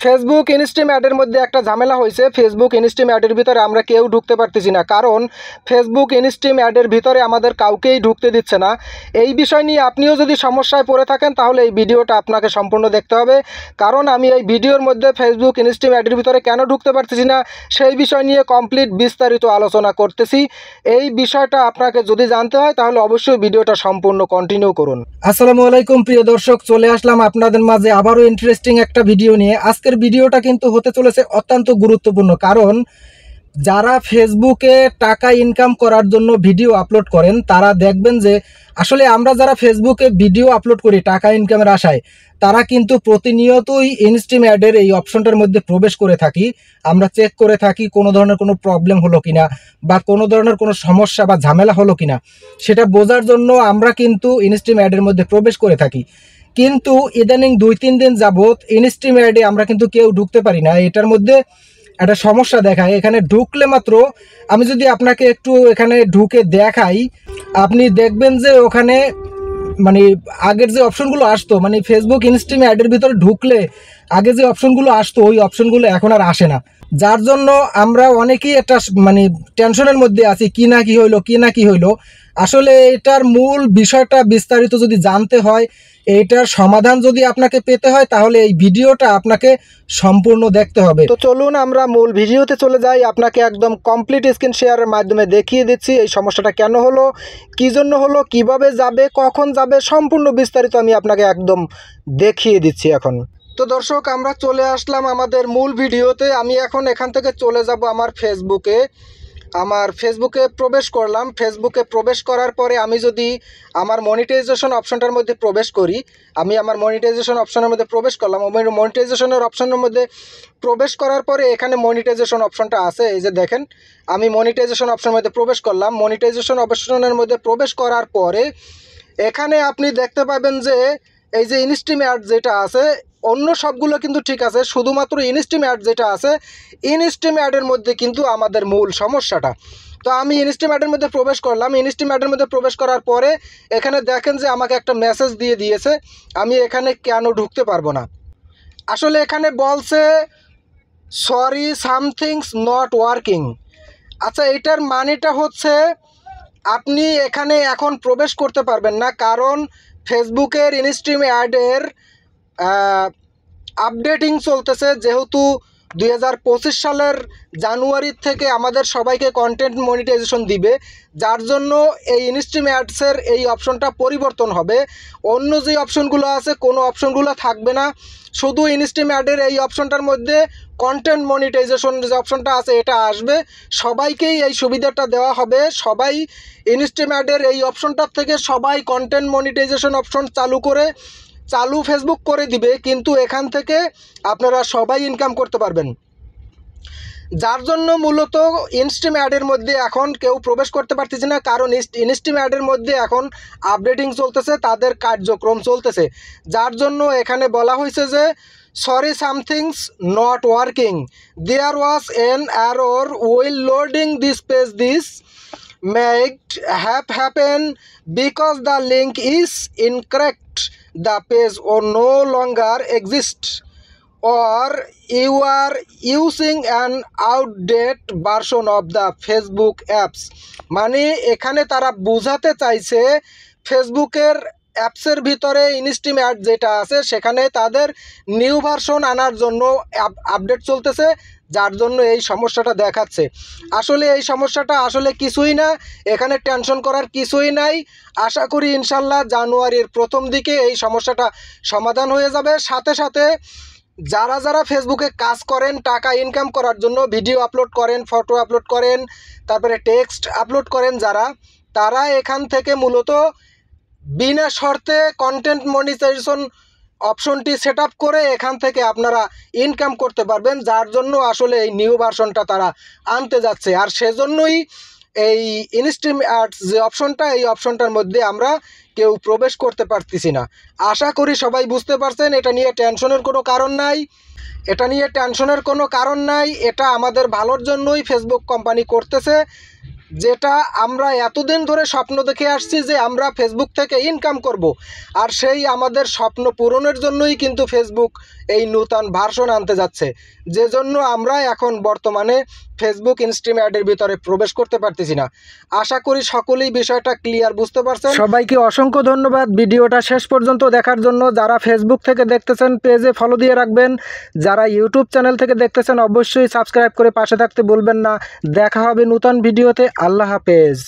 Facebook instream অ্যাডের মধ্যে একটা ঝামেলা হয়েছে। ফেসবুক ইনস্ট্রিম অ্যাডের ভিতরে আমরা কেউ ঢুকতে পারতেছি না, কারণ ফেসবুক ইনস্ট্রিম অ্যাডের ভিতরে আমাদের কাউকেই ঢুকতে দিচ্ছে না। এই বিষয় নিয়ে আপনিও যদি সমস্যায় পড়ে থাকেন তাহলে এই ভিডিওটা আপনাকে সম্পূর্ণ দেখতে হবে, কারণ আমি এই ভিডিওর মধ্যে ফেসবুক ইনস্ট্রিম অ্যাডের ভিতরে কেন ঢুকতে পারতেছি না সেই বিষয় নিয়ে কমপ্লিট বিস্তারিত আলোচনা করতেছি। এই বিষয়টা আপনাকে যদি জানতে হয় তাহলে অবশ্যই ভিডিওটা সম্পূর্ণ কন্টিনিউ করুন। আসসালামু আলাইকুম প্রিয় দর্শক, চলে আসলাম আপনাদের মাঝে আবারও ইন্টারেস্টিং একটা ভিডিও নিয়ে। আজকের ভিডিওটা কিন্তু হতে চলেছে অত্যন্ত গুরুত্বপূর্ণ, কারণ যারা ফেসবুকে টাকা ইনকাম করার জন্য ভিডিও আপলোড করেন তারা দেখবেন যে আসলে আমরা যারা ফেসবুকে ভিডিও আপলোড করি টাকা ইনকামের আশায়, তারা কিন্তু প্রতিনিয়তই ইনস্ট্রিম অ্যাডের এই অপশনটার মধ্যে প্রবেশ করে থাকি। আমরা চেক করে থাকি কোনো ধরনের কোনো প্রবলেম হলো কিনা বা কোনো ধরনের কোনো সমস্যা বা ঝামেলা হলো কিনা, সেটা বোঝার জন্য আমরা কিন্তু ইনস্ট্রিম অ্যাডের মধ্যে প্রবেশ করে থাকি। কিন্তু ইদানিং 2-3 দিন যাবৎ ইনস্ট্রিম অ্যাডে আমরা কিন্তু কেউ ঢুকতে পারি না। এটার মধ্যে একটা সমস্যা দেখায়। এখানে ঢুকলে মাত্র আমি যদি আপনাকে একটু এখানে ঢুকে দেখাই, আপনি দেখবেন যে ওখানে মানে আগের যে অপশনগুলো আসতো, মানে ফেসবুক ইনস্ট্রিম অ্যাডের ভিতরে ঢুকলে আগে যে অপশনগুলো আসতো ওই অপশনগুলো এখন আর আসে না, যার জন্য আমরা অনেকেই একটা মানে টেনশনের মধ্যে আছি, কি না কি হইলো। আসলে এটার মূল বিষয়টা বিস্তারিত যদি জানতে হয়, এইটার সমাধান যদি আপনাকে পেতে হয় তাহলে এই ভিডিওটা আপনাকে সম্পূর্ণ দেখতে হবে। তো চলুন আমরা মূল ভিডিওতে চলে যাই। আপনাকে একদম কমপ্লিট স্ক্রিন শেয়ারের মাধ্যমে দেখিয়ে দিচ্ছি এই সমস্যাটা কেন হলো, কী জন্য হলো, কিভাবে যাবে, কখন যাবে, সম্পূর্ণ বিস্তারিত আমি আপনাকে একদম দেখিয়ে দিচ্ছি এখন। তো দর্শক, আমরা চলে আসলাম আমাদের মূল ভিডিওতে। আমি এখন এখান থেকে চলে যাব আমার ফেসবুকে প্রবেশ করলাম। ফেসবুকে প্রবেশ করার পরে আমি যদি আমার মনিটাইজেশন অপশনটার মধ্যে প্রবেশ করি, আমি আমার মনিটাইজেশন অপশনের মধ্যে প্রবেশ করলাম। মনিটাইজেশনের অপশনের মধ্যে প্রবেশ করার পরে এখানে মনিটাইজেশন অপশনটা আছে, এই যে দেখেন আমি মনিটাইজেশন অপশনের মধ্যে প্রবেশ করলাম। মনিটাইজেশন অপশনের মধ্যে প্রবেশ করার পরে এখানে আপনি দেখতে পাবেন যে এই যে ইনস্ট্রিম অ্যাড যেটা আছে, অন্য সবগুলো কিন্তু ঠিক আছে, শুধুমাত্র ইনস্ট্রিম অ্যাড যেটা আছে, ইনস্ট্রিম অ্যাডের মধ্যে কিন্তু আমাদের মূল সমস্যাটা। তো আমি ইনস্ট্রিম অ্যাডের মধ্যে প্রবেশ করলাম। ইনস্ট্রিম অ্যাডের মধ্যে প্রবেশ করার পরে এখানে দেখেন যে আমাকে একটা মেসেজ দিয়েছে, আমি এখানে কেন ঢুকতে পারবো না। আসলে এখানে বলছে সরি সামথিংস নট ওয়ার্কিং। আচ্ছা, এটার মানেটা হচ্ছে আপনি এখানে এখন প্রবেশ করতে পারবেন না, কারণ ফেসবুকের ইনস্ট্রিম অ্যাডের আপডেটিং চলতেছে। যেহেতু 2025 সালের জানুয়ারির থেকে আমাদের সবাইকে কন্টেন্ট মনিটাইজেশন দিবে, যার জন্য এই ইনস্ট্রিম অ্যাডসের এই অপশনটা পরিবর্তন হবে। অন্য যে অপশনগুলো আছে কোনো অপশনগুলো থাকবে না, শুধু ইনস্ট্রিম অ্যাডের এই অপশনটার মধ্যে কন্টেন্ট মনিটাইজেশন যে অপশনটা আছে এটা আসবে। সবাইকেই এই সুবিধাটা দেওয়া হবে। সবাই ইনস্ট্রিম অ্যাডের এই অপশনটার থেকে সবাই কন্টেন্ট মনিটাইজেশন অপশন চালু ফেসবুক করে দিবে, কিন্তু এখান থেকে আপনারা সবাই ইনকাম করতে পারবেন। যার জন্য মূলত ইনস্ট্রিম অ্যাডের মধ্যে এখন কেউ প্রবেশ করতে পারতেছে না, কারণ ইনস্ট্রিম অ্যাডের মধ্যে এখন আপডেটিং চলতেছে, তাদের কার্যক্রম চলতেছে। যার জন্য এখানে বলা হয়েছে যে sorry something's not working, there was an error while loading this page, this might have happened because the link is incorrect, the page or no longer exists, or you are using an outdated version of the Facebook apps। মানে এখানে তারা বোঝাতে চাইছে ফেসবুকের অ্যাপসের ভিতরে instream add যেটা আছে সেখানে তাদের নিউ ভার্সন আনার জন্য আপডেট চলতেছে, যার জন্য এই সমস্যাটা দেখাচ্ছে। আসলে এই সমস্যাটা আসলে কিছুই না, এখানে টেনশন করার কিছুই নাই। আশা করি ইনশাল্লাহ জানুয়ারির প্রথম দিকে এই সমস্যাটা সমাধান হয়ে যাবে। সাথে সাথে যারা ফেসবুকে কাজ করেন টাকা ইনকাম করার জন্য, ভিডিও আপলোড করেন, ফটো আপলোড করেন, তারপরে টেক্সট আপলোড করেন, তারা এখান থেকে মূলত বিনা শর্তে কন্টেন্ট মনিটাইজেশন অপশনটি সেট আপ করে এখান থেকে আপনারা ইনকাম করতে পারবেন, যার জন্য আসলে এই নিউ ভার্সনটা তারা আনতে যাচ্ছে। আর সেজন্যই এই ইনস্ট্রিম অ্যাডস যে অপশনটা, এই অপশনটার মধ্যে আমরা কেউ প্রবেশ করতে পারতেছি না। আশা করি সবাই বুঝতে পারছেন। এটা নিয়ে টেনশনের কোনো কারণ নাই, এটা আমাদের ভালোর জন্যই ফেসবুক কোম্পানি করতেছে। যেটা আমরা এতদিন ধরে স্বপ্ন দেখে আসছি যে আমরা ফেসবুক থেকে ইনকাম করব। আর সেই আমাদের স্বপ্ন পূরণের জন্যই কিন্তু ফেসবুক এই নূতন ভার্সন আনতে যাচ্ছে, যে জন্য আমরা এখন বর্তমানে ফেসবুক ইনস্ট্রিম অ্যাডের ভিতরে প্রবেশ করতে পারতেছি না। আশা করি সকলেই বিষয়টা ক্লিয়ার বুঝতে পারছেন। সবাইকে অসংখ্য ধন্যবাদ ভিডিওটা শেষ পর্যন্ত দেখার জন্য। যারা ফেসবুক থেকে দেখতেছেন পেজে ফলো দিয়ে রাখবেন, যারা ইউটিউব চ্যানেল থেকে দেখতেছেন অবশ্যই সাবস্ক্রাইব করে পাশে থাকতে ভুলবেন না। দেখা হবে নতুন ভিডিওতে। আল্লাহ হাফেজ।